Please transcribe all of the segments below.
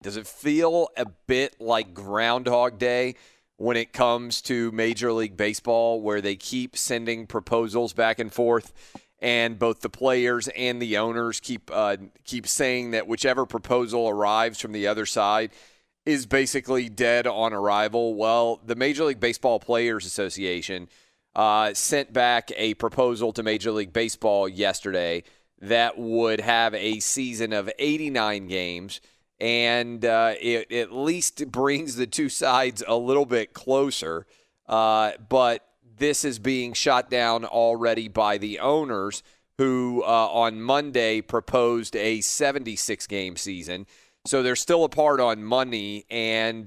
Does it feel a bit like Groundhog Day when it comes to Major League Baseball, where they keep sending proposals back and forth, and both the players and the owners keep saying that whichever proposal arrives from the other side is basically dead on arrival? Well, the Major League Baseball Players Association sent back a proposal to Major League Baseball yesterday that would have a season of 89 games, and it at least brings the two sides a little bit closer. But this is being shot down already by the owners, who on Monday proposed a 76-game season. So they're still apart on money and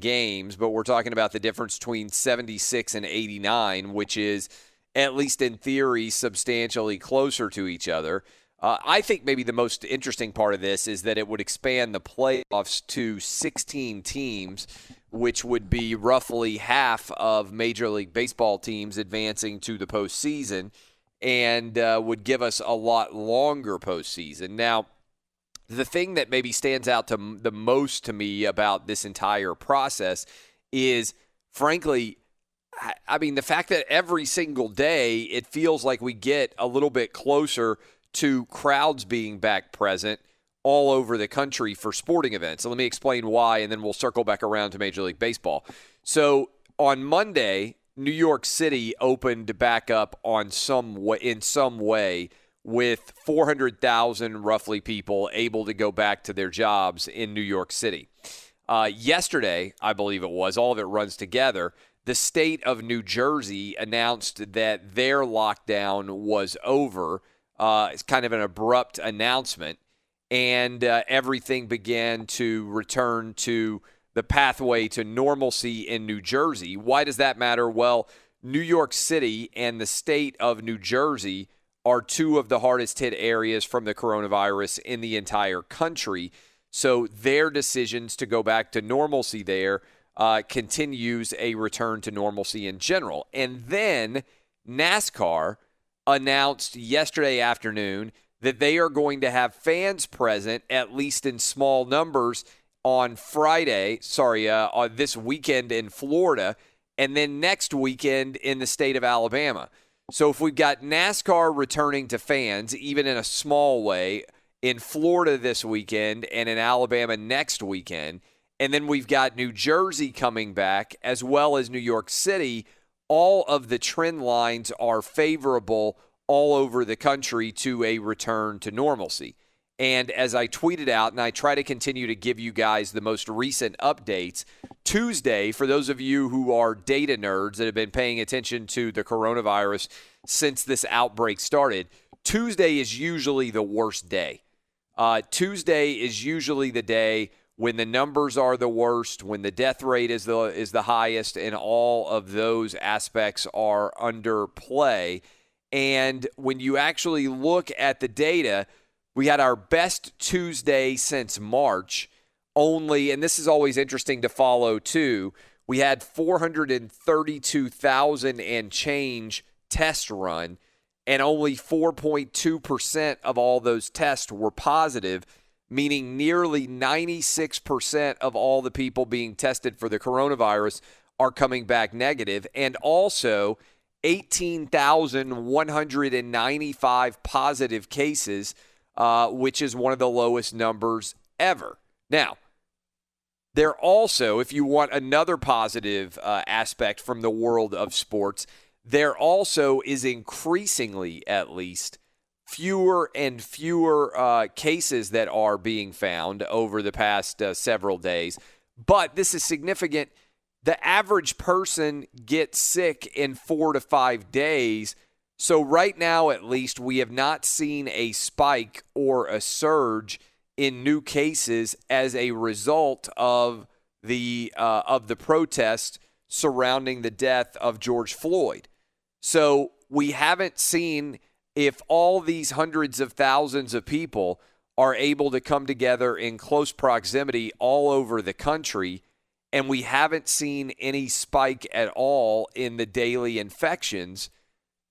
games, but we're talking about the difference between 76 and 89, which is, at least in theory, substantially closer to each other. I think maybe the most interesting part of this is that it would expand the playoffs to 16 teams, which would be roughly half of Major League Baseball teams advancing to the postseason, and would give us a lot longer postseason. Now, the thing that maybe stands out to the most to me about this entire process is, frankly, I mean, the fact that every single day it feels like we get a little bit closer to crowds being back present all over the country for sporting events. So let me explain why, and then we'll circle back around to Major League Baseball. So on Monday, New York City opened back up in some way, with 400,000 roughly people able to go back to their jobs in New York City. Yesterday, I believe it was, all of it runs together, the state of New Jersey announced that their lockdown was over. It's kind of an abrupt announcement, and everything began to return to the pathway to normalcy in New Jersey. Why does that matter? Well, New York City and the state of New Jersey are two of the hardest hit areas from the coronavirus in the entire country. So their decisions to go back to normalcy there continues a return to normalcy in general. And then NASCAR announced yesterday afternoon that they are going to have fans present, at least in small numbers, on this weekend in Florida, and then next weekend in the state of Alabama. So if we've got NASCAR returning to fans, even in a small way, in Florida this weekend and in Alabama next weekend, and then we've got New Jersey coming back as well as New York City, all of the trend lines are favorable all over the country to a return to normalcy. And as I tweeted out, and I try to continue to give you guys the most recent updates, Tuesday, for those of you who are data nerds that have been paying attention to the coronavirus since this outbreak started, Tuesday is usually the worst day. Tuesday is usually the day when the numbers are the worst, when the death rate is the highest, and all of those aspects are under play. And when you actually look at the data, we had our best Tuesday since March only, and this is always interesting to follow too, we had 432,000 and change tests run, and only 4.2% of all those tests were positive, meaning nearly 96% of all the people being tested for the coronavirus are coming back negative, and also 18,195 positive cases, which is one of the lowest numbers ever. Now, there also, if you want another positive aspect from the world of sports, there also is increasingly, at least, fewer and fewer cases that are being found over the past several days. But this is significant. The average person gets sick in 4 to 5 days. So right now, at least, we have not seen a spike or a surge in new cases as a result of the protest surrounding the death of George Floyd. So we haven't seen, if all these hundreds of thousands of people are able to come together in close proximity all over the country, and we haven't seen any spike at all in the daily infections,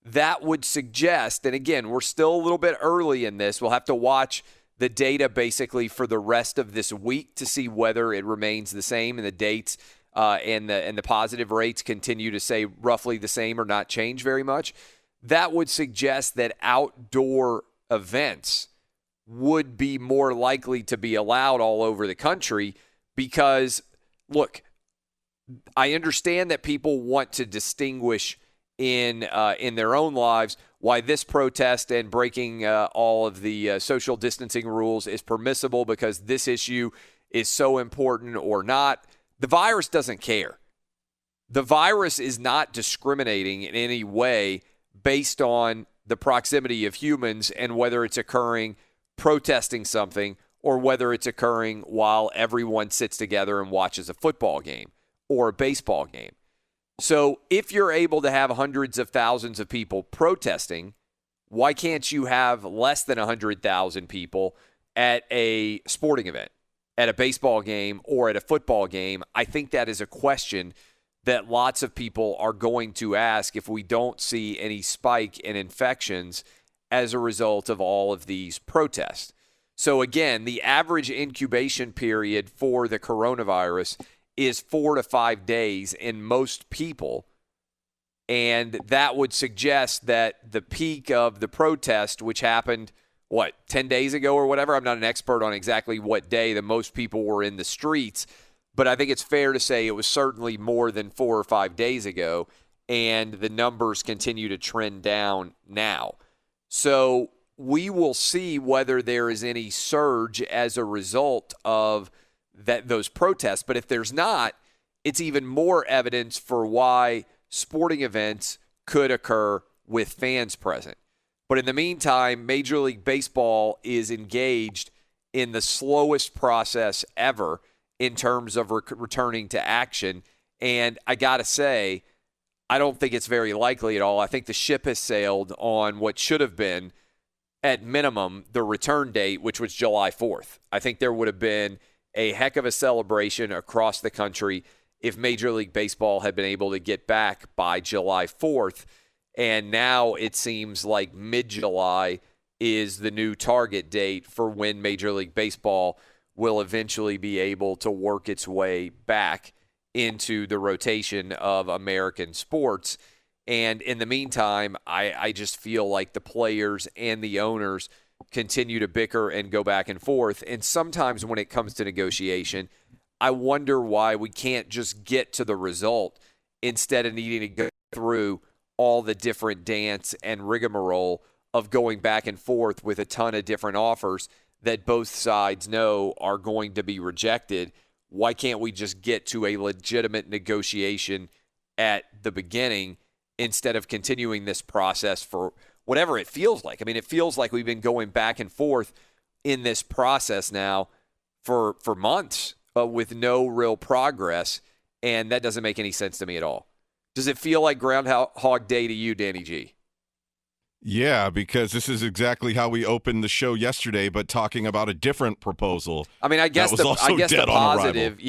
that would suggest, and again, we're still a little bit early in this. We'll have to watch the data basically for the rest of this week to see whether it remains the same and the dates and the positive rates continue to say roughly the same or not change very much, that would suggest that outdoor events would be more likely to be allowed all over the country because, look, I understand that people want to distinguish in their own lives why this protest and breaking all of the social distancing rules is permissible because this issue is so important or not. The virus doesn't care. The virus is not discriminating in any way based on the proximity of humans and whether it's occurring protesting something or whether it's occurring while everyone sits together and watches a football game or a baseball game. So if you're able to have hundreds of thousands of people protesting, why can't you have less than 100,000 people at a sporting event, at a baseball game, or at a football game? I think that is a question that lots of people are going to ask if we don't see any spike in infections as a result of all of these protests. So again, the average incubation period for the coronavirus is 4 to 5 days in most people. And that would suggest that the peak of the protest, which happened, 10 days ago or whatever? I'm not an expert on exactly what day the most people were in the streets, but I think it's fair to say it was certainly more than 4 or 5 days ago, and the numbers continue to trend down now. So we will see whether there is any surge as a result of those protests. But if there's not, it's even more evidence for why sporting events could occur with fans present. But in the meantime, Major League Baseball is engaged in the slowest process ever in terms of returning to action. And I got to say, I don't think it's very likely at all. I think the ship has sailed on what should have been, at minimum, the return date, which was July 4th. I think there would have been a heck of a celebration across the country if Major League Baseball had been able to get back by July 4th. And now it seems like mid-July is the new target date for when Major League Baseball will eventually be able to work its way back into the rotation of American sports. And in the meantime, I just feel like the players and the owners continue to bicker and go back and forth. And sometimes when it comes to negotiation, I wonder why we can't just get to the result instead of needing to go through all the different dance and rigmarole of going back and forth with a ton of different offers that both sides know are going to be rejected. Why can't we just get to a legitimate negotiation at the beginning instead of continuing this process for whatever it feels like? I mean, it feels like we've been going back and forth in this process now for months with no real progress, and that doesn't make any sense to me at all. Does it feel like Groundhog Day to you, Danny G? Yeah, because this is exactly how we opened the show yesterday, but talking about a different proposal. I mean, I guess the positive,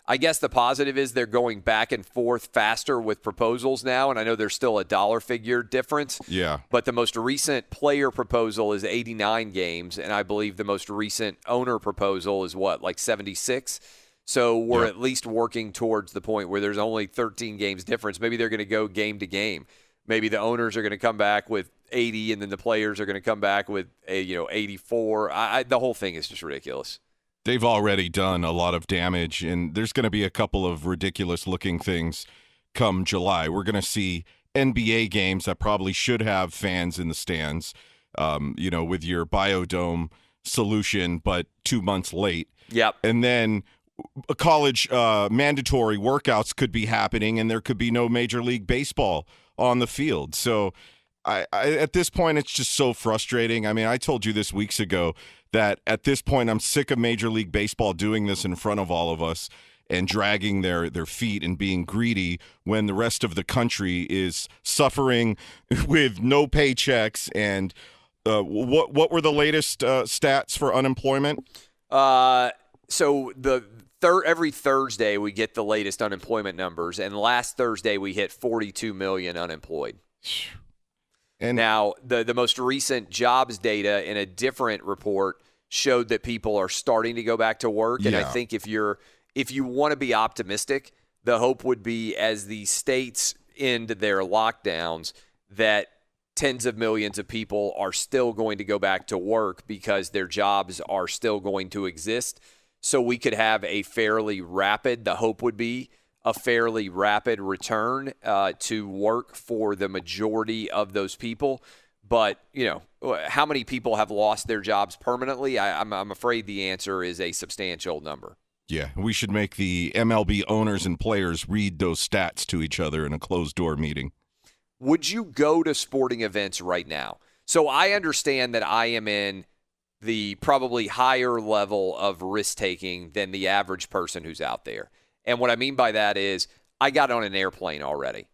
I guess the positive is they're going back and forth faster with proposals now, and I know there's still a dollar figure difference. Yeah. But the most recent player proposal is 89 games, and I believe the most recent owner proposal is like 76? So we're at least working towards the point where there's only 13 games difference. Maybe they're going to go game to game. Maybe the owners are going to come back with 80, and then the players are going to come back with 84. The whole thing is just ridiculous. They've already done a lot of damage, and there's going to be a couple of ridiculous-looking things come July. We're going to see NBA games that probably should have fans in the stands, with your Biodome solution, but 2 months late. Yep. And then college mandatory workouts could be happening, and there could be no Major League Baseball on the field. So I at this point, it's just so frustrating. I mean, I told you this weeks ago that at this point, I'm sick of Major League Baseball doing this in front of all of us and dragging their feet and being greedy when the rest of the country is suffering with no paychecks. And what were the latest stats for unemployment? So every Thursday we get the latest unemployment numbers, and last Thursday we hit 42 million unemployed. And now the most recent jobs data in a different report showed that people are starting to go back to work. And I think if you want to be optimistic, the hope would be as the states end their lockdowns that tens of millions of people are still going to go back to work because their jobs are still going to exist. So we could have the hope would be a fairly rapid return to work for the majority of those people. But, how many people have lost their jobs permanently? I'm afraid the answer is a substantial number. Yeah, we should make the MLB owners and players read those stats to each other in a closed-door meeting. Would you go to sporting events right now? So I understand that I am in the probably higher level of risk-taking than the average person who's out there. And what I mean by that is I got on an airplane already.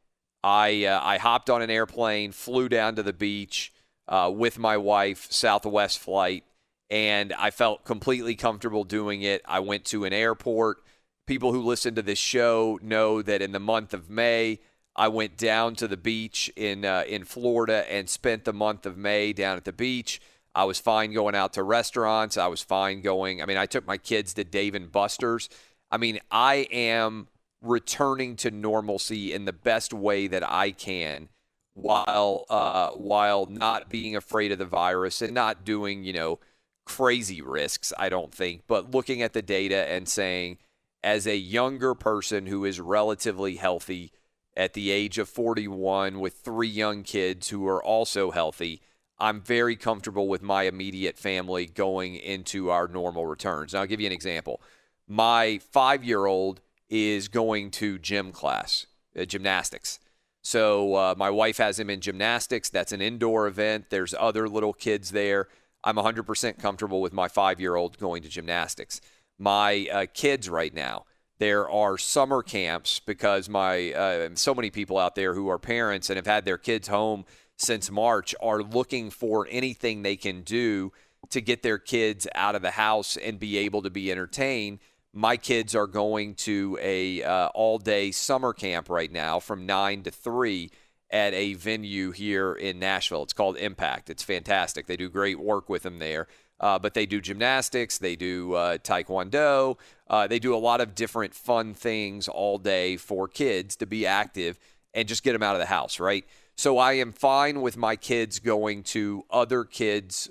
I hopped on an airplane, flew down to the beach with my wife, Southwest flight, and I felt completely comfortable doing it. I went to an airport. People who listen to this show know that in the month of May, I went down to the beach in Florida and spent the month of May down at the beach. I was fine going out to restaurants. I was fine I took my kids to Dave & Buster's. I am returning to normalcy in the best way that I can while not being afraid of the virus and not doing, crazy risks, I don't think, but looking at the data and saying, as a younger person who is relatively healthy at the age of 41 with 3 young kids who are also healthy, I'm very comfortable with my immediate family going into our normal returns. Now, I'll give you an example. My 5-year-old is going to gym class, gymnastics. So my wife has him in gymnastics. That's an indoor event. There's other little kids there. I'm 100% comfortable with my 5-year-old going to gymnastics. My kids right now, there are summer camps because so many people out there who are parents and have had their kids home since March are looking for anything they can do to get their kids out of the house and be able to be entertained. My kids are going to a all-day summer camp right now from 9 to 3 at a venue here in Nashville. It's called Impact. It's fantastic. They do great work with them there. But they do gymnastics. They do taekwondo. They do a lot of different fun things all day for kids to be active and just get them out of the house, right? So I am fine with my kids going with other kids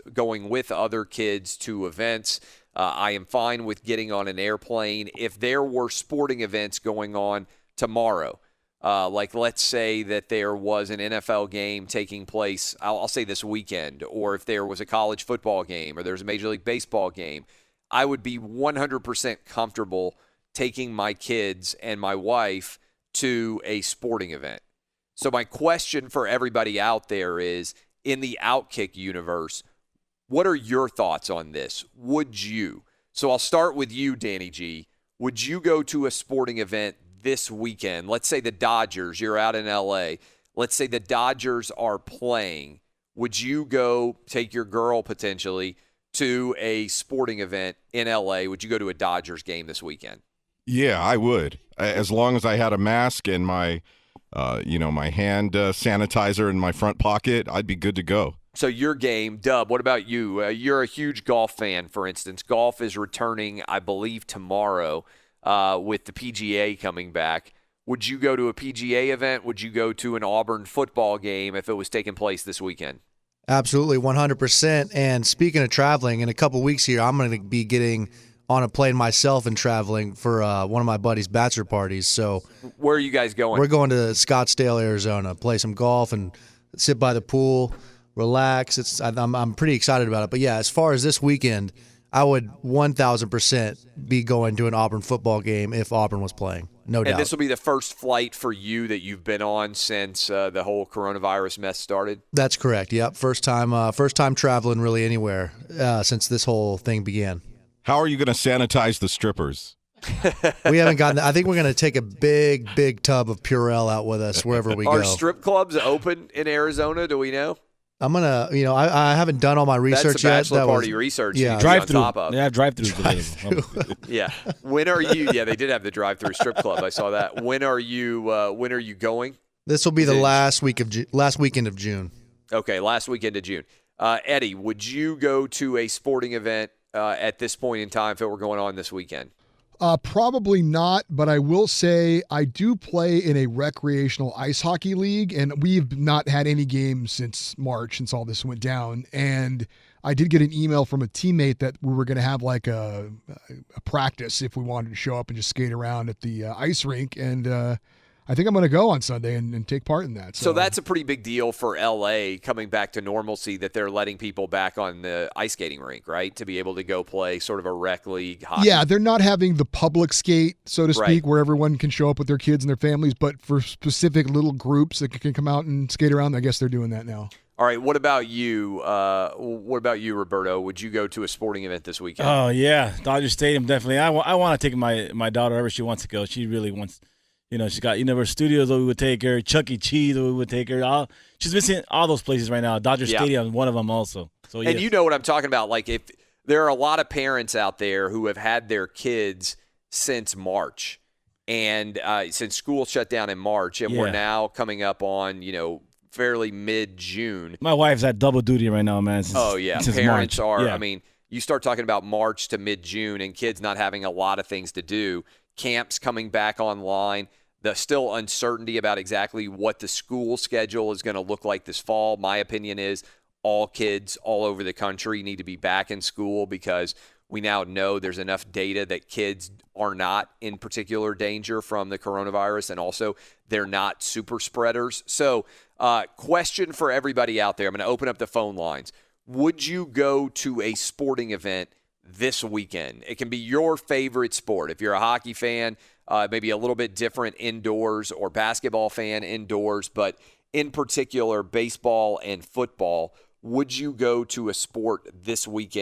to events. I am fine with getting on an airplane. If there were sporting events going on tomorrow, like let's say that there was an NFL game taking place, I'll say this weekend, or if there was a college football game or there's a Major League Baseball game, I would be 100% comfortable taking my kids and my wife to a sporting event. So my question for everybody out there is, in the OutKick universe, what are your thoughts on this? Would you? So I'll start with you, Danny G. Would you go to a sporting event this weekend? Let's say the Dodgers, you're out in L.A. Let's say the Dodgers are playing. Would you go take your girl potentially to a sporting event in L.A.? Would you go to a Dodgers game this weekend? Yeah, I would. As long as I had a mask and my hand sanitizer in my front pocket, I'd be good to go. So your game, Dub, what about you? You're a huge golf fan, for instance. Golf is returning, I believe, tomorrow with the PGA coming back. Would you go to a PGA event? Would you go to an Auburn football game if it was taking place this weekend? Absolutely, 100%. And speaking of traveling, in a couple weeks here, I'm going to be getting on a plane myself and traveling for one of my buddy's bachelor parties. So where are you guys going? We're going to Scottsdale, Arizona, play some golf and sit by the pool, relax. I'm pretty excited about it. But yeah, as far as this weekend, I would 1,000% be going to an Auburn football game if Auburn was playing. No doubt. And this will be the first flight for you that you've been on since the whole coronavirus mess started? That's correct. Yep. First time traveling really anywhere since this whole thing began. How are you going to sanitize the strippers? We haven't gotten that. I think we're going to take a big tub of Purell out with us wherever we go. Are strip clubs open in Arizona? Do we know? I'm going to, I haven't done all my research yet. That's the bachelor party research. Yeah. Drive-through. On top of. Yeah, drive-through. Yeah. When are you? Yeah, they did have the drive-through strip club. I saw that. When are you going? This will be the last weekend of June. Okay, last weekend of June. Eddie, would you go to a sporting event at this point in time if it were going on this weekend? Probably not, but I will say I do play in a recreational ice hockey league, and we've not had any games since March, since all this went down. And I did get an email from a teammate that we were going to have like a practice if we wanted to show up and just skate around at the ice rink. And I think I'm going to go on Sunday and take part in that. So that's a pretty big deal for LA coming back to normalcy, that they're letting people back on the ice skating rink, right? To be able to go play sort of a rec league hockey. Yeah, they're not having the public skate, so to speak, Right. where everyone can show up with their kids and their families, but for specific little groups that can come out and skate around, I guess they're doing that now. All right, what about you? What about you, Roberto? Would you go to a sporting event this weekend? Oh yeah, Dodger Stadium definitely. I want to take my daughter wherever she wants to go. She really wants. She's got Universal Studios where we would take her, Chuck E. Cheese where we would take her. She's missing all those places right now. Dodger Stadium is one of them also. So And you know what I'm talking about. Like, if there are a lot of parents out there who have had their kids since March, and since school shut down in March, and we're now coming up on fairly mid-June. My wife's at double duty right now, man. Since Parents March. are. Yeah. I mean, you start talking about March to mid-June, and kids not having a lot of things to do. Camps coming back online. The still uncertainty about exactly what the school schedule is going to look like this fall. My opinion is all kids all over the country need to be back in school, because we now know there's enough data that kids are not in particular danger from the coronavirus, and also they're not super spreaders. So, question for everybody out there. I'm going to open up the phone lines. Would you go to a sporting event this weekend? It can be your favorite sport. If you're a hockey fan, maybe a little bit different indoors, or basketball fan indoors, but in particular baseball and football, would you go to a sport this weekend?